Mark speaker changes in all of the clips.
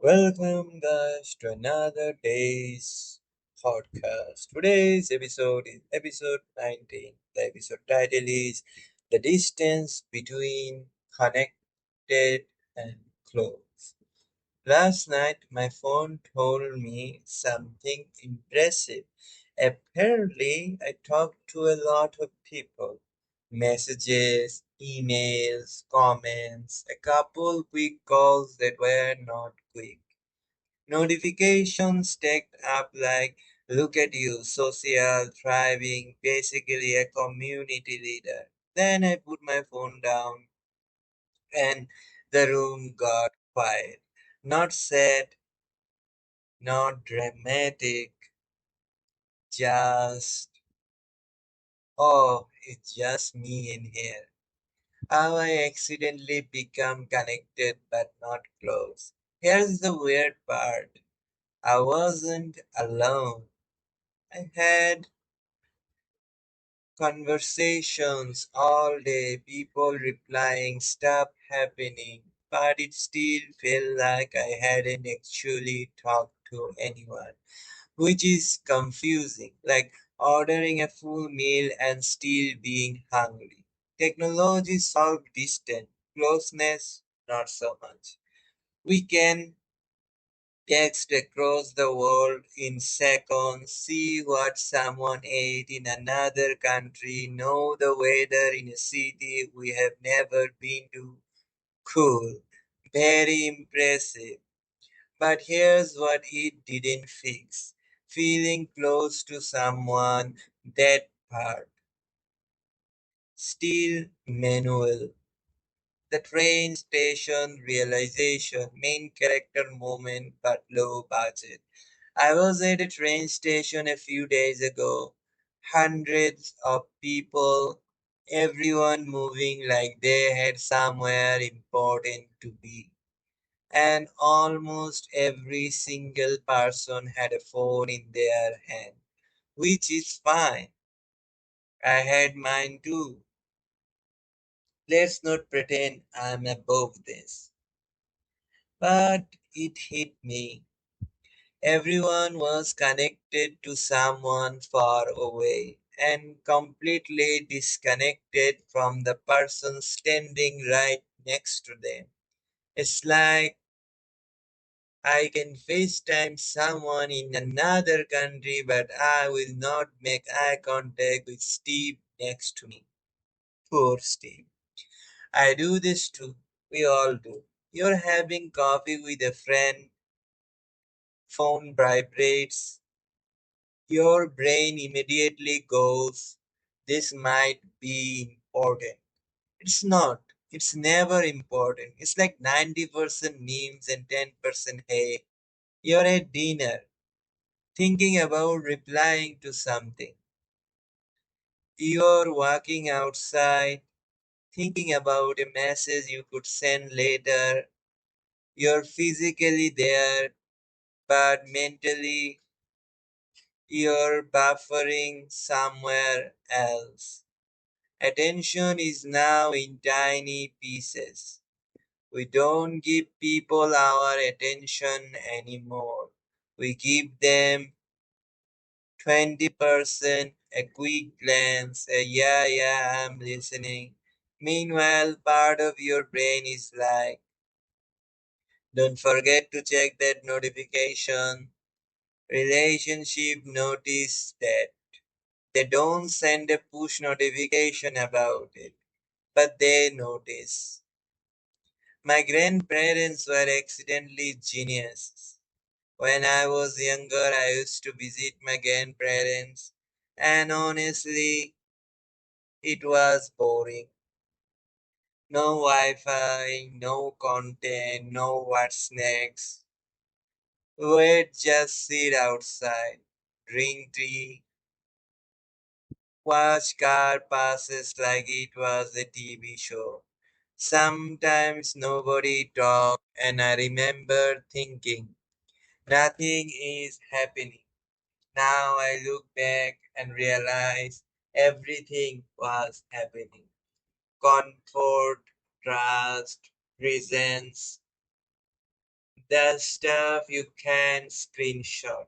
Speaker 1: Welcome, guys, to another day's podcast. Today's episode is episode 19. The episode title is The Distance Between Connected and Close. Last night, my phone told me something impressive. Apparently, I talked to a lot of people. Messages, emails, comments, a couple quick calls that were not quick. Notifications stacked up like, look at you, social, thriving, basically a community leader. Then I put my phone down and the room got quiet. Not sad, not dramatic, just, oh, it's just me in here. How I accidentally become connected but not close. Here's the weird part. I wasn't alone. I had conversations all day, people replying, stuff happening, but it still felt like I hadn't actually talked to anyone, which is confusing, like ordering a full meal and still being hungry. Technology solved distance, closeness, not so much. We can text across the world in seconds, see what someone ate in another country, know the weather in a city we have never been to. Cool. Very impressive. But here's what it didn't fix. Feeling close to someone, that part. Still manual. The train station realization, main character moment, but low budget. I was at a train station a few days ago. Hundreds of people, everyone moving like they had somewhere important to be. And almost every single person had a phone in their hand, which is fine. I had mine too. Let's not pretend I'm above this. But it hit me. Everyone was connected to someone far away and completely disconnected from the person standing right next to them. It's like I can FaceTime someone in another country, but I will not make eye contact with Steve next to me. Poor Steve. I do this too. We all do. You're having coffee with a friend, phone vibrates, your brain immediately goes, this might be important. It's not. It's never important. It's like 90% memes and 10% hey. You're at dinner, thinking about replying to something. You're walking outside, thinking about a message you could send later. You're physically there, but mentally you're buffering somewhere else. Attention is now in tiny pieces. We don't give people our attention anymore. We give them 20%, a quick glance, a yeah, yeah, I'm listening. Meanwhile, part of your brain is like, don't forget to check that notification. Relationship notice that. They don't send a push notification about it, but they notice. My grandparents were accidentally geniuses. When I was younger, I used to visit my grandparents, and honestly, it was boring. No Wi Fi, no content, no what's next. We'd just sit outside, drink tea, watch car passes like it was a TV show. Sometimes nobody talked, and I remember thinking, nothing is happening. Now I look back and realize everything was happening. Comfort, trust, presence. The stuff you can screenshot.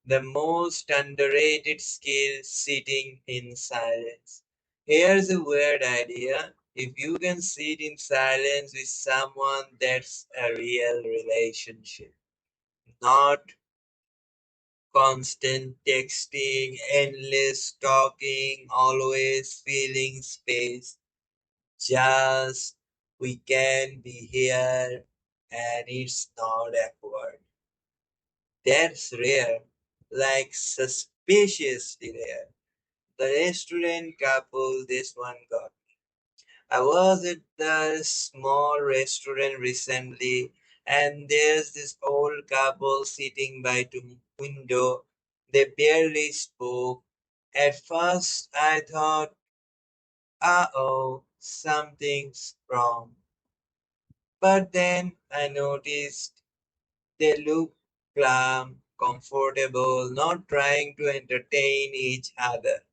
Speaker 1: The most underrated skill sitting in silence. Here's a weird idea. If you can sit in silence with someone, that's a real relationship. Not constant texting, endless talking, always filling space. Just we can be here and it's not awkward. That's rare, like suspiciously rare. The restaurant couple this one got. I was at the small restaurant recently, and there's this old couple sitting by the window. They barely spoke. At first, I thought, uh-oh, something's wrong. But then I noticed they looked calm, comfortable, not trying to entertain each other.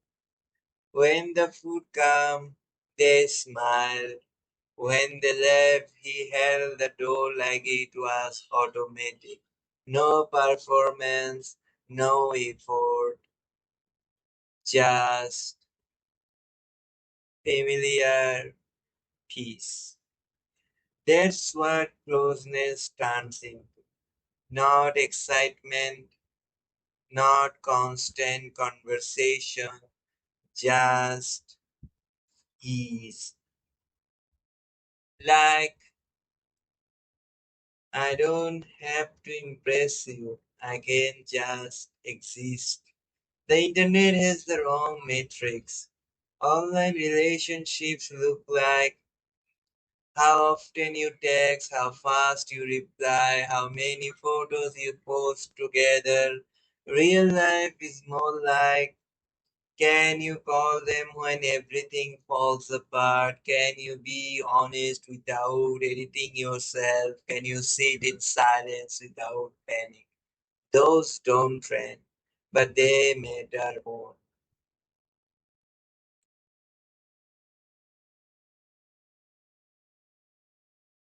Speaker 1: When the food came, they smiled. When they left, he held the door like it was automatic. No performance, no effort, just familiar peace. That's what closeness turns into. Not excitement, not constant conversation, just ease. Like, I don't have to impress you, I can just exist. The internet has the wrong metrics. Online relationships look like how often you text, how fast you reply, how many photos you post together. Real life is more like, can you call them when everything falls apart? Can you be honest without editing yourself? Can you sit in silence without panic? Those don't trend, but they matter more.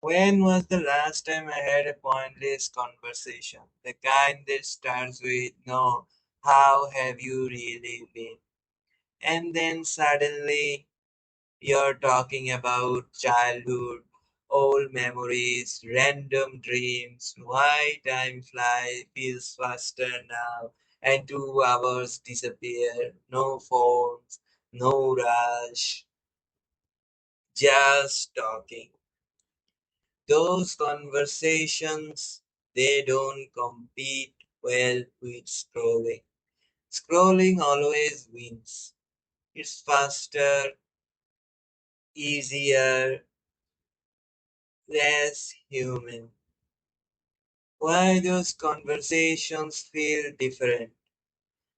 Speaker 1: When was the last time I had a pointless conversation? The kind that starts with, no, how have you really been? And then suddenly you're talking about childhood, old memories, random dreams, why time flies, feels faster now, and 2 hours disappear, no phones, no rush, just talking. Those conversations, they don't compete well with scrolling. Scrolling always wins. It's faster, easier, less human. Why those conversations feel different?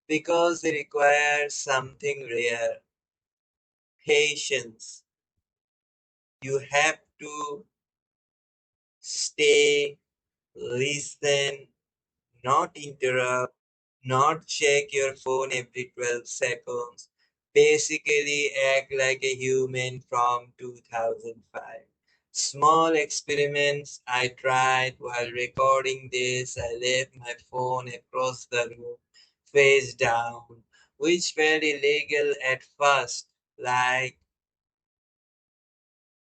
Speaker 1: Because they require something rare, patience. You have to stay, listen, not interrupt, not check your phone every 12 seconds. Basically, act like a human from 2005. Small experiments I tried while recording this. I left my phone across the room, face down, which felt illegal at first. Like,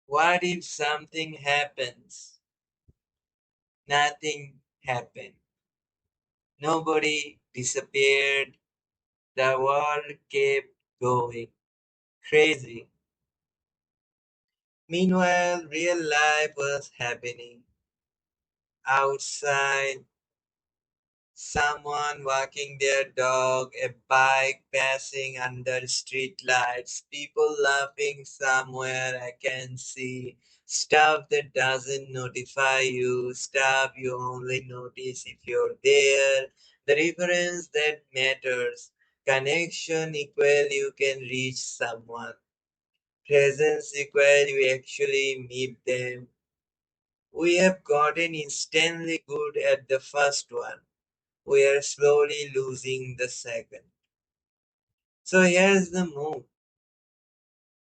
Speaker 1: what if something happens? Nothing happened. Nobody disappeared. The world kept going. Crazy. Meanwhile, real life was happening. Outside, someone walking their dog, a bike passing under street lights, people laughing somewhere I can see, stuff that doesn't notify you, stuff you only notice if you're there, the reference that matters, connection equal you can reach someone, presence equal you actually meet them. We have gotten instantly good at the first one. We are slowly losing the second. So here's the move.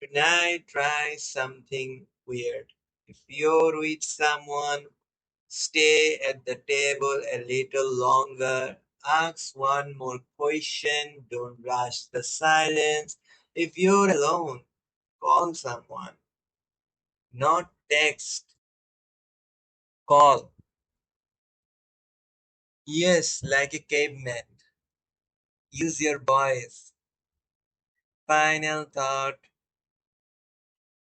Speaker 1: Tonight, try something weird. If you're with someone, Stay at the table a little longer. Ask one more question. Don't rush the silence. If you're alone, call someone. Not text. Call. Yes, like a caveman. Use your voice. Final thought.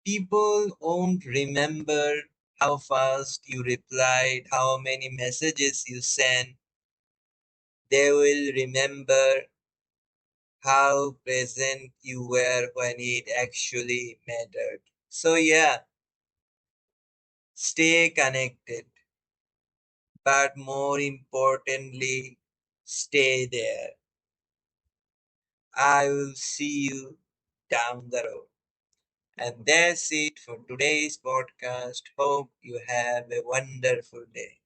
Speaker 1: People won't remember how fast you replied, how many messages you sent. They will remember how present you were when it actually mattered. So, yeah, stay connected, but more importantly, stay there. I will see you down the road. And that's it for today's podcast. Hope you have a wonderful day.